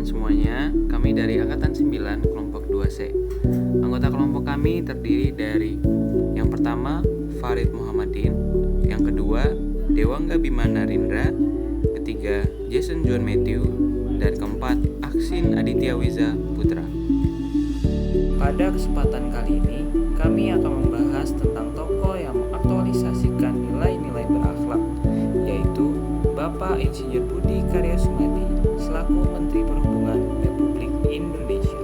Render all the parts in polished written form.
teman-teman semuanya, kami dari Angkatan 9 kelompok 2C. Anggota kelompok kami terdiri dari yang pertama Farid Muhammadin, yang kedua Dewangga Bima Narindra, ketiga Jason John Matthew, dan keempat Aksin Aditya Wiza Putra. Pada kesempatan kali ini, kami akan membahas tentang tokoh yang mengaktualisasikan nilai-nilai berakhlak, yaitu Bapak Insinyur Budi Karya Sumadi selaku Menteri Perhubungan Republik Indonesia.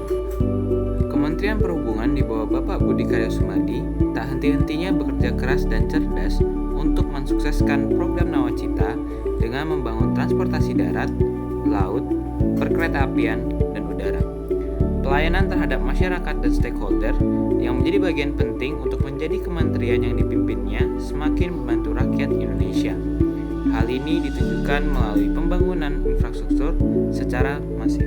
Kementerian Perhubungan di bawah Bapak Budi Karya Sumadi tak henti-hentinya bekerja keras dan cerdas untuk mensukseskan program Nawacita dengan membangun transportasi darat, laut, perkeretaapian, dan udara. Pelayanan terhadap masyarakat dan stakeholder yang menjadi bagian penting untuk menjadi kementerian yang dipimpinnya semakin membantu rakyat Indonesia. Hal ini ditunjukkan melalui pembangunan infrastruktur secara masif.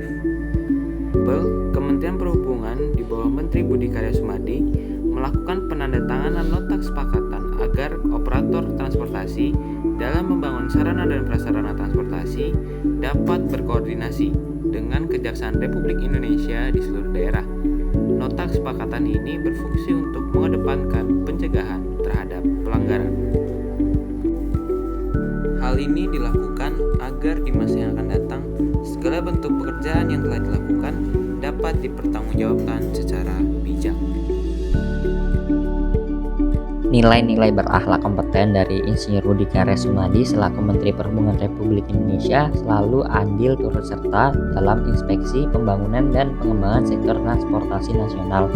Kementerian Perhubungan di bawah Menteri Budi Karya Sumadi melakukan penandatanganan nota kesepakatan agar operator transportasi dalam membangun sarana dan prasarana transportasi dapat berkoordinasi dengan Kejaksaan Republik Indonesia di seluruh daerah. Nota kesepakatan ini berfungsi untuk mengedepankan pencegahan terhadap pelanggaran. Hal ini dilakukan agar di masa yang akan datang, segala bentuk pekerjaan yang telah dilakukan dapat dipertanggungjawabkan secara bijak. Nilai-nilai berakhlak kompeten dari Insinyur Budi Karya Sumadi selaku Menteri Perhubungan Republik Indonesia selalu andil turut serta dalam inspeksi pembangunan dan pengembangan sektor transportasi nasional.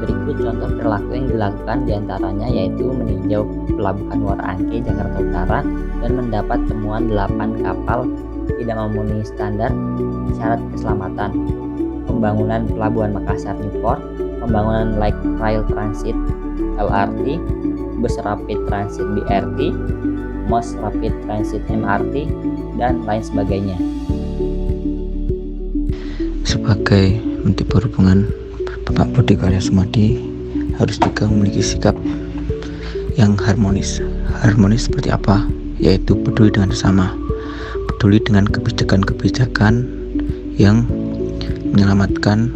Berikut contoh perilaku yang dilakukan diantaranya yaitu meninjau Pelabuhan Muara Angke, Jakarta Utara dan mendapat temuan 8 kapal tidak memenuhi standar syarat keselamatan, pembangunan Pelabuhan Makassar Newport, pembangunan Light Rail Transit LRT, bus rapid transit BRT, mass rapid transit MRT, dan lain sebagainya. Sebagai Menteri Perhubungan, Bapak Budi Karya Sumadi harus juga memiliki sikap yang harmonis. Harmonis seperti apa? Yaitu peduli dengan sesama, peduli dengan kebijakan-kebijakan yang menyelamatkan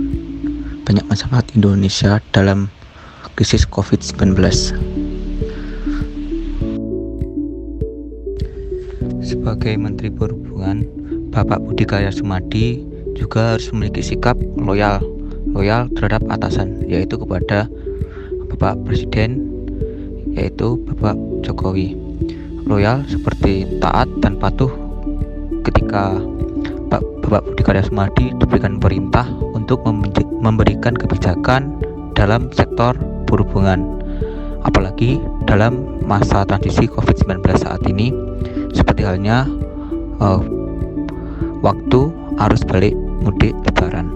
banyak masyarakat Indonesia dalam krisis COVID-19. Sebagai Menteri Perhubungan, Bapak Budi Karya Sumadi juga harus memiliki sikap loyal terhadap atasan, yaitu kepada Bapak Presiden, yaitu Bapak Jokowi. Loyal seperti taat dan patuh ketika Bapak Budi Karya Sumadi diberikan perintah untuk memberikan kebijakan dalam sektor perhubungan, apalagi dalam masa transisi COVID-19 saat ini, seperti halnya waktu arus balik mudik lebaran.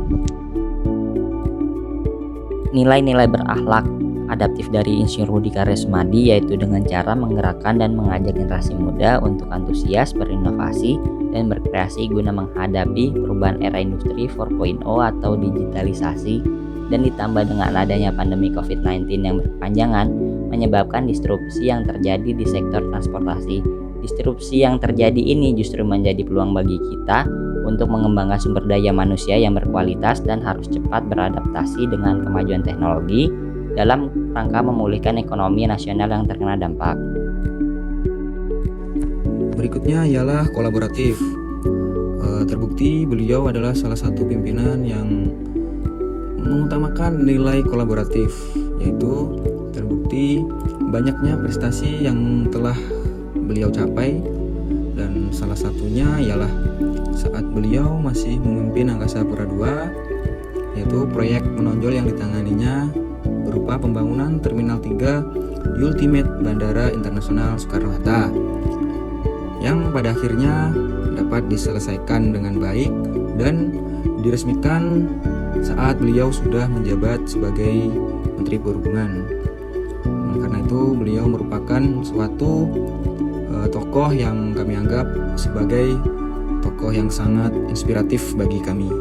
Nilai-nilai berakhlak adaptif dari Insinyur Budi Karya Sumadi yaitu dengan cara menggerakkan dan mengajak generasi muda untuk antusias berinovasi dan berkreasi guna menghadapi perubahan era industri 4.0 atau digitalisasi, dan ditambah dengan adanya pandemi COVID-19 yang berkepanjangan menyebabkan disrupsi yang terjadi di sektor transportasi. Disrupsi yang terjadi ini justru menjadi peluang bagi kita untuk mengembangkan sumber daya manusia yang berkualitas dan harus cepat beradaptasi dengan kemajuan teknologi dalam rangka memulihkan ekonomi nasional yang terkena dampak. Berikutnya ialah kolaboratif. Terbukti beliau adalah salah satu pimpinan yang mengutamakan nilai kolaboratif, yaitu terbukti banyaknya prestasi yang telah beliau capai, dan salah satunya ialah saat beliau masih memimpin Angkasa Pura II, yaitu proyek menonjol yang ditanganinya berupa pembangunan Terminal 3 Ultimate Bandara Internasional Soekarno-Hatta, yang pada akhirnya dapat diselesaikan dengan baik dan diresmikan saat beliau sudah menjabat sebagai Menteri Perhubungan. Karena itu beliau merupakan suatu tokoh yang kami anggap sebagai tokoh yang sangat inspiratif bagi kami.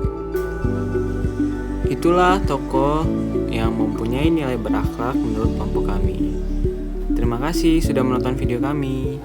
Itulah tokoh yang mempunyai nilai berakhlak menurut kelompok kami. Terima kasih sudah menonton video kami.